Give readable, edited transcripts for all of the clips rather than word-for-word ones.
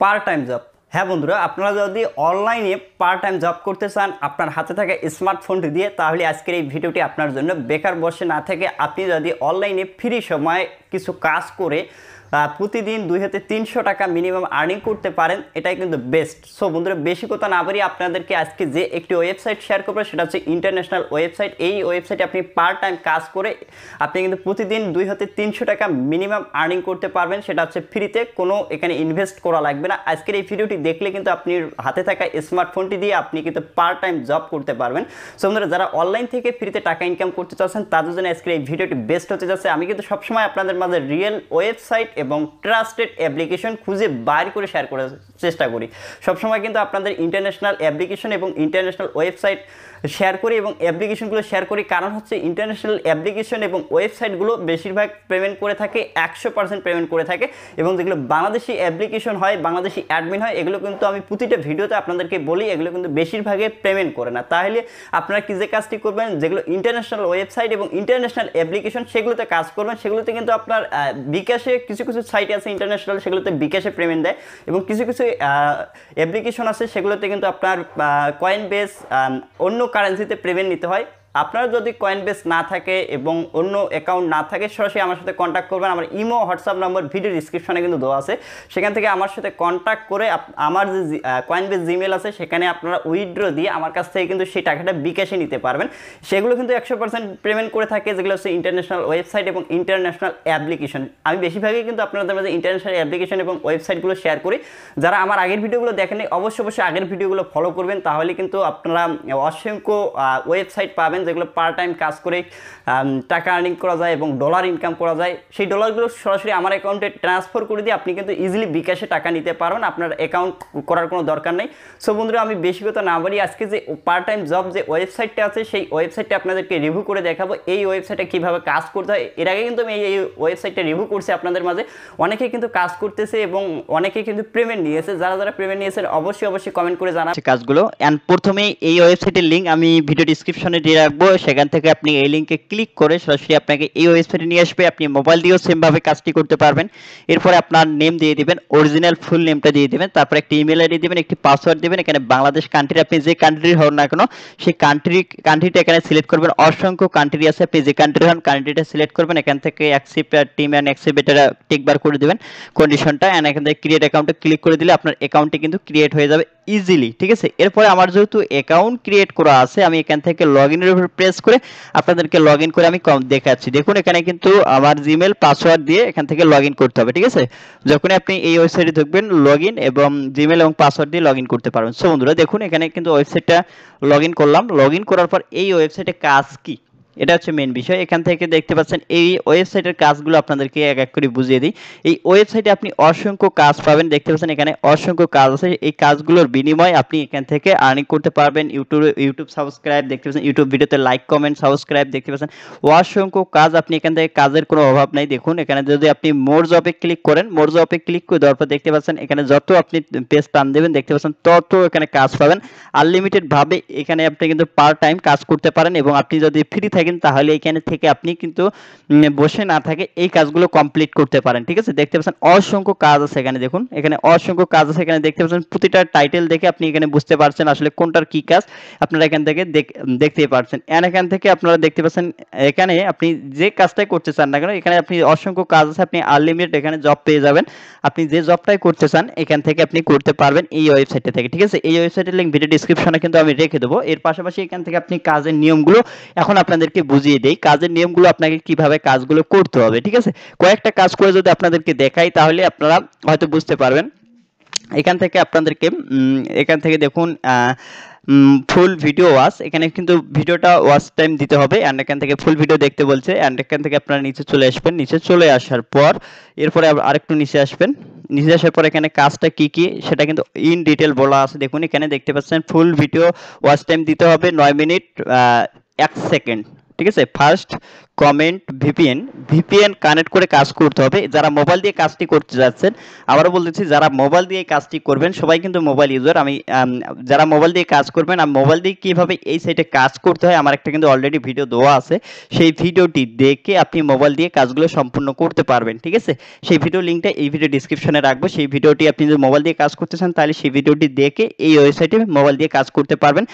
Part time job. হ্যাঁ বন্ধুরা, আপনারা যদি অনলাইনে পার্ট টাইম জব করতে চান আপনার হাতে থাকা স্মার্টফোনটি দিয়ে, তাহলে আজকের এই ভিডিওটি আপনার জন্য। বেকার বসে না থেকে আপনি যদি অনলাইনে ফ্রি সময় কিছু কাজ করে প্রতিদিন 2 থেকে 300 টাকা মিনিমাম আর্নিং করতে পারেন, এটাই কিন্তু বেস্ট। সো বন্ধুরা, বেশি কথা না বাড়িয়ে আপনাদেরকে আজকে যে একটি ওয়েবসাইট শেয়ার করবো সেটা হচ্ছে ইন্টারন্যাশনাল ওয়েবসাইট। এই ওয়েবসাইটে আপনি পার্ট টাইম কাজ করে আপনি কিন্তু প্রতিদিন 2 থেকে 300 টাকা মিনিমাম আর্নিং করতে পারবেন, সেটা হচ্ছে ফ্রিতে, কোনো এখানে ইনভেস্ট করা লাগবে না। আজকের এই ভিডিওটি দেখলে কিন্তু আপনি হাতে থাকা স্মার্টফোনটি দিয়ে আপনি কিন্তু পার্ট টাইম জব করতে পারবেন। সো বন্ধুরা, যারা অনলাইন থেকে ফ্রিতে টাকা ইনকাম করতে চাচ্ছেন তাদের জন্য আজকের এই ভিডিওটি বেস্ট হতে যাচ্ছে। আমি কিন্তু সবসময় আপনাদের মাঝে রিয়েল ওয়েবসাইট এবং ট্রাস্টেড অ্যাপ্লিকেশন খুঁজে বাইর করে শেয়ার করার চেষ্টা করি। সবসময় কিন্তু আপনাদের ইন্টারন্যাশনাল অ্যাপ্লিকেশন এবং ইন্টারন্যাশনাল ওয়েবসাইট শেয়ার করি এবং অ্যাপ্লিকেশনগুলো শেয়ার করি, কারণ হচ্ছে ইন্টারন্যাশনাল অ্যাপ্লিকেশন এবং ওয়েবসাইটগুলো বেশিরভাগ পেমেন্ট করে থাকে, 100% পেমেন্ট করে থাকে। এবং যেগুলো বাংলাদেশি অ্যাপ্লিকেশন হয়, বাংলাদেশি অ্যাডমিন হয়, এগুলো কিন্তু আমি প্রতিটা ভিডিওতে আপনাদেরকে বলি এগুলো কিন্তু বেশিরভাগে পেমেন্ট করে না। তাহলে আপনারা কী যে কাজটি করবেন, যেগুলো ইন্টারন্যাশনাল ওয়েবসাইট এবং ইন্টারন্যাশনাল অ্যাপ্লিকেশন সেগুলোতে কাজ করবেন, সেগুলোতে কিন্তু আপনার বিকাশে কিছু কিছু সাইট আছে ইন্টারন্যাশনাল, সেগুলোতে বিকাশে পেমেন্ট দেয়। এবং কিছু কিছু অ্যাপ্লিকেশন আছে সেগুলোতে কিন্তু আপনার কয়েন বেস অন্য কারেন্সিতে পেমেন্ট নিতে হয়। আপনার যদি কয়েন বেস না থাকে এবং অন্য অ্যাকাউন্ট না থাকে, সরাসরি আমার সাথে কন্ট্যাক্ট করবেন। আমার ইমো হোয়াটসঅ্যাপ নম্বর ভিডিও ডিসক্রিপশনে কিন্তু দেওয়া আছে, সেখান থেকে আমার সাথে কন্ট্যাক্ট করে আমার যে কয়েন বেস জিমেল আছে সেখানে আপনারা উইথড্র দিয়ে আমার কাছ থেকে কিন্তু সেই টাকাটা বিকাশে নিতে পারবেন। সেগুলো কিন্তু 100% পেমেন্ট করে থাকে, যেগুলো হচ্ছে ইন্টারন্যাশনাল ওয়েবসাইট এবং ইন্টারন্যাশনাল অ্যাপ্লিকেশন। আমি বেশিরভাগই কিন্তু আপনাদের মাঝে ইন্টারন্যাশনাল অ্যাপ্লিকেশন এবং ওয়েবসাইটগুলো শেয়ার করি। যারা আমার আগের ভিডিওগুলো দেখেননি অবশ্যই আগের ভিডিওগুলো ফলো করবেন, তাহলে কিন্তু আপনারা অসংখ্য ওয়েবসাইট পাবেন যেগুলো পার্ট টাইম কাজ করে টাকা আর্নিং করা যায় এবং ডলার ইনকাম করা যায়। সেই ডলারগুলো সরাসরি আমার অ্যাকাউন্টে ট্রান্সফার করে দিয়ে আপনি কিন্তু ইজিলি বিকাশে টাকা নিতে পারবেন, আপনার অ্যাকাউন্ট করার কোনো দরকার নেই। সো বন্ধুরা, আমি বেশি কথা না বলি, আজকে যে পার্ট টাইম জব যে ওয়েবসাইটটা আছে সেই ওয়েবসাইটটা আপনাদেরকে রিভিউ করে দেখাবো। এই ওয়েবসাইটে কীভাবে কাজ করতে হয়, এর আগে কিন্তু আমি এই ওয়েবসাইটটা রিভিউ করছি আপনাদের মাঝে। অনেকেই কিন্তু কাজ করতেছে এবং অনেকেই কিন্তু পেমেন্ট নিয়েছে। যারা যারা পেমেন্ট নিয়েছেন অবশ্যই কমেন্ট করে জানান কাজগুলো। অ্যান্ড প্রথমেই এই ওয়েবসাইটের লিঙ্ক আমি ভিডিও ডিসক্রিপশনে দিয়ে রাখবো, সেখান থেকে আপনি এই লিঙ্কে ক্লিক করে সরাসরি আপনাকে এই ওয়েবসাইটে নিয়ে আসবে। আপনি মোবাইল দিয়েও সেমভাবে কাজটি করতে পারবেন। এরপরে আপনার নেম দিয়ে দিবেন, অরিজিনাল ফুল নেমটা দিয়ে দিবেন, তারপর একটা ইমেল আইডি দিবেন, একটি পাসওয়ার্ড দিবেন। এখানে বাংলাদেশ কান্ট্রি, আপনি যে কান্ট্রির হন না কেন সেই কান্ট্রিটা এখানে সিলেক্ট করবেন। অসংখ্য কান্ট্রি আছে, আপনি যে কান্ট্রি হন কান্ট্রিটা সিলেক্ট করবেন। এখান থেকে অ্যাকসেপ্ট টিম অ্যান্ড অ্যাকসেপ্ট এটা টিকবার করে দিবেন কন্ডিশনটা, এন্ড এখান থেকে ক্রিয়েট অ্যাকাউন্টে ক্লিক করে দিলে আপনার অ্যাকাউন্টটি কিন্তু ক্রিয়েট হয়ে যাবে ইজিলি, ঠিক আছে। এরপরে আমার যেহেতু অ্যাকাউন্ট ক্রিয়েট করা আছে, আমি এখান থেকে লগইনের উপর প্রেস করে আপনাদেরকে লগইন করে আমি দেখাচ্ছি। দেখুন এখানে কিন্তু আমার জিমেল পাসওয়ার্ড দিয়ে এখান থেকে লগইন করতে হবে, ঠিক আছে। যখন আপনি এই ওয়েবসাইটে ঢুকবেন লগইন এবং জিমেল এবং পাসওয়ার্ড দিয়ে লগইন করতে পারবেন। সো বন্ধুরা দেখুন এখানে কিন্তু ওয়েবসাইটটা লগইন করলাম। লগইন করার পর এই ওয়েবসাইটে কাজ কি, এটা হচ্ছে মেন বিষয়। এখান থেকে দেখতে পাচ্ছেন এই ওয়েবসাইটের কাজগুলো আপনাদেরকে এক এক করে বুঝিয়ে দিই। এই ওয়েবসাইটে আপনি অসংখ্য কাজ পাবেন, দেখতে পাচ্ছেন এখানে অসংখ্য কাজ আছে। এই কাজগুলোর বিনিময়ে আপনি এখান থেকে আর্নিং করতে পারবেন। ইউটিউব সাবস্ক্রাইব দেখতে পাচ্ছেন, ইউটিউব ভিডিওতে লাইক কমেন্ট সাবস্ক্রাইব দেখতে পাচ্ছেন, অসংখ্য কাজ। আপনি এখান থেকে কাজের কোনো অভাব নাই। দেখুন এখানে যদি আপনি মোর জবে ক্লিক করেন, মোর জবে ক্লিক করে দেওয়ার পর দেখতে পাচ্ছেন এখানে যত আপনি পেজ টান দেবেন দেখতে পাচ্ছেন তত এখানে কাজ পাবেন আনলিমিটেড ভাবে। এখানে আপনি কিন্তু পার্ট টাইম কাজ করতে পারেন এবং আপনি যদি ফ্রি থাকেন তাহলে এখানে থেকে আপনি কিন্তু বসে না থাকে এই কাজগুলো কমপ্লিট করতে পারেন, ঠিক আছে। দেখতে পাচ্ছেন অসংখ্য কাজ আছে এখানে, দেখুন এখানে অসংখ্য কাজ আছে। এখানে দেখতে পাচ্ছেন প্রতিটা টাইটেল দেখে আপনি এখানে বুঝতে পারছেন আসলে কোনটার কি কাজ, আপনারা এখান থেকে দেখতেই পারছেন। এখান থেকে আপনারা দেখতে পাচ্ছেন এখানে আপনি যে কাজটাই করতে চান না কেন এখানে আপনি অসংখ্য কাজ আছে, আপনি আনলিমিটেড এখানে জব পেয়ে যাবেন। আপনি যে জবটাই করতে চান এখান থেকে আপনি করতে পারবেন এই ওয়েবসাইটে থেকে, ঠিক আছে। এই ওয়েবসাইটের লিংক ভিডিও ডিসক্রিপশনে কিন্তু আমি রেখে দেবো। এর পাশাপাশি এখান থেকে আপনি কাজের নিয়মগুলো এখন আপনাদেরকে বুঝিয়ে দেই, কাজের নিয়মগুলো আপনাকে কিভাবে কাজগুলো করতে হবে, ঠিক আছে। কয়েকটা কাজ করে যদি আপনাদেরকে দেখাই তাহলে আপনারা হয়তো বুঝতে পারবেন। এখান থেকে আপনাদেরকে এখান থেকে দেখুন ফুল ভিডিও ওয়াচ, এখানে কিন্তু ভিডিওটা ওয়াচ টাইম দিতে হবে। অ্যান্ড এখান থেকে ফুল ভিডিও দেখতে বলছে। অ্যান্ড এখান থেকে আপনারা নিচে চলে আসবেন। নিচে চলে আসার পর এরপরে আরেকটু নিচে আসবেন। নিচে আসার পর এখানে কাজটা কি কি সেটা কিন্তু ইন ডিটেল বলা আছে। দেখুন এখানে দেখতে পাচ্ছেন ফুল ভিডিও ওয়াচ টাইম দিতে হবে 9 মিনিট 1 সেকেন্ড, ঠিক আছে। ফার্স্ট কমেন্ট ভিপিএন কানেক্ট করে কাজ করতে হবে। যারা মোবাইল দিয়ে কাজটি করতে যাচ্ছেন, আবারও বলতেছি, যারা মোবাইল দিয়ে কাজটি করবেন সবাই কিন্তু মোবাইল ইউজার। যারা মোবাইল দিয়ে কাজ করবেন, আর মোবাইল দিয়ে কিভাবে এই সাইটে কাজ করতে হয় আমার একটা কিন্তু অলরেডি ভিডিও দেওয়া আছে। সেই ভিডিওটি দেখে আপনি মোবাইল দিয়ে কাজগুলো সম্পূর্ণ করতে পারবেন, ঠিক আছে? সেই ভিডিও লিঙ্কটা এই ভিডিও ডিসক্রিপশনে রাখবো। সেই ভিডিওটি আপনি যদি মোবাইল দিয়ে কাজ করতে চান তাহলে সেই ভিডিওটি দেখে এই ওয়েবসাইটে মোবাইল দিয়ে কাজ করতে পারবেন।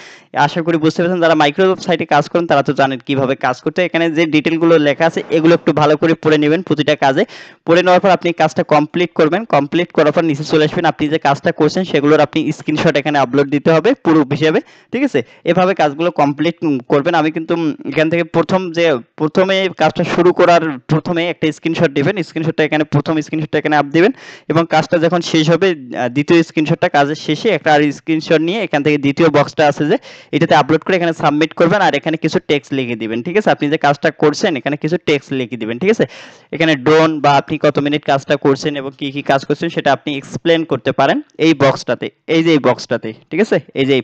আশা করি বুঝতে পেরেছেন। যারা মাইক্রোসফট সাইটে কাজ করেন তারা তো জানেন কিভাবে কাজ করতে হয়। এখানে যে ডিটেলগুলো লেখা আছে এগুলো একটু ভালো করে পড়ে নেবেন প্রতিটা কাজে। পড়ে নেওয়ার পর আপনি কাজটা কমপ্লিট করবেন। কমপ্লিট করার পর নিচে চলে আসবেন। আপনি যে কাজটা করছেন সেগুলোর আপনি স্ক্রিনশট এখানে আপলোড দিতে হবে প্রুফ হিসেবে, ঠিক আছে? এভাবে কাজগুলো কমপ্লিট করবেন। আমি কিন্তু এখান থেকে প্রথমে কাজটা শুরু করার প্রথমে একটা স্ক্রিনশট দিবেন। স্ক্রিনশটটা এখানে প্রথম স্ক্রিনশটটা এখানে আপ দিবেন এবং কাজটা যখন শেষ হবে দ্বিতীয় স্ক্রিনশটটা কাজের শেষে একটা আর স্ক্রিনশট নিয়ে এখান থেকে দ্বিতীয় বক্সটা আছে যে এটাতে আপলোড করে এখানে সাবমিট করবেন আর এখানে কিছু টেক্সট লিখে দিবেন, ঠিক আছে? আপনি যে কাজটা করছেন এখানে কিছু টেক্সট লিখে দিবেন, ঠিক আছে? এখানে ড্রোন বা আপনি কত মিনিট কাজটা করছেন এবং কি কি কাজ করছেন সেটা আপনি এক্সপ্লেন করতে পারেন এই বক্সটাতে, এই যে এই বক্সটাতে, ঠিক আছে? এই যে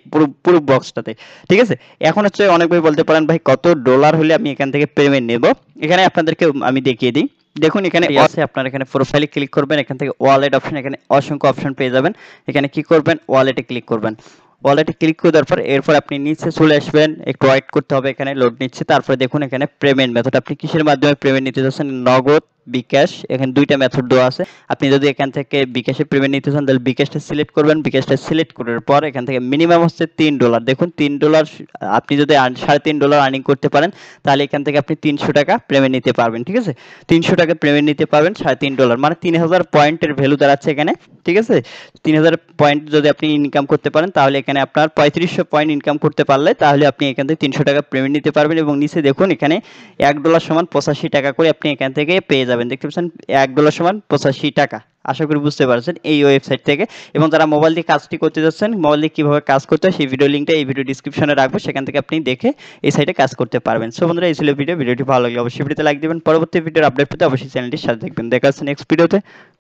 পুরো বক্সটাতে, ঠিক আছে? এখন হচ্ছে অনেক ভাই বলতে পারেন ভাই কত ডলার হলে আমি এখান থেকে পেমেন্ট নেব। এখানে আপনাদেরকে আমি দেখিয়ে দিই। দেখুন এখানে আছে, আপনারা এখানে প্রোফাইলে ক্লিক করবেন, এখান থেকে ওয়ালেট অপশন, এখানে অসংখ্য অপশন পেয়ে যাবেন। এখানে কি করবেন, ওয়ালেটে ক্লিক করবেন। ওয়ালেটে ক্লিক করে দেওয়ার পর এরপর আপনি নিচে চলে আসবেন, একটু ওয়েট করতে হবে, এখানে লোড নিচ্ছে। তারপরে দেখুন এখানে পেমেন্ট মেথড, আপনি কিসের মাধ্যমে পেমেন্ট নিতে চাচ্ছেন, নগদ, বিকাশ, এখানে দুইটা মেথড দেওয়া আছে। আপনি যদি এখান থেকে বিকাশে পেমেন্ট নিতে চান তাহলে বিকাশটা সিলেক্ট করবেন। বিকাশটা সিলেক্ট করার পর এখান থেকে মিনিমাম হচ্ছে $3। দেখুন $3, আপনি যদি $3.5 আর্নিং করতে পারেন তাহলে এখান থেকে আপনি 300 টাকা পেমেন্ট নিতে পারবেন, ঠিক আছে? 300 টাকা পেমেন্ট নিতে পারবেন $3.5, মানে 3000 পয়েন্টের ভ্যালু দাঁড়াচ্ছে এখানে, ঠিক আছে? 3000 পয়েন্ট যদি আপনি ইনকাম করতে পারেন তাহলে এখানে আপনার 3500 পয়েন্ট ইনকাম করতে পারলে তাহলে আপনি এখান থেকে 300 টাকা পেমেন্ট নিতে পারবেন। এবং নিচে দেখুন এখানে $1 সমান 85 টাকা করে আপনি এখান থেকে পেয়ে যাবেন। দেখতে পাচ্ছেন $1 সমান 85 টাকা। আশা করি বুঝতে পারছেন এই ওয়েবসাইট থেকে। এবং যারা মোবাইল দিয়ে কাজটি করতে যাচ্ছেন, মোবাইল দিয়ে কিভাবে কাজ করতে হয় সেই ভিডিও লিঙ্কটা এই ভিডিও ডিসক্রিপশনে রাখবো, সেখান থেকে আপনি দেখে এই সাইটে কাজ করতে পারবেন। সো বন্ধুরা, এই ছিল ভিডিওটি ভালো লাগলে অবশ্যই ভিডিওতে লাইক দিবেন। পরবর্তী ভিডিওর আপডেট পেতে অবশ্যই চ্যানেলটির সাথে থাকবেন। দেখা হচ্ছে নেক্সট ভিডিওতে।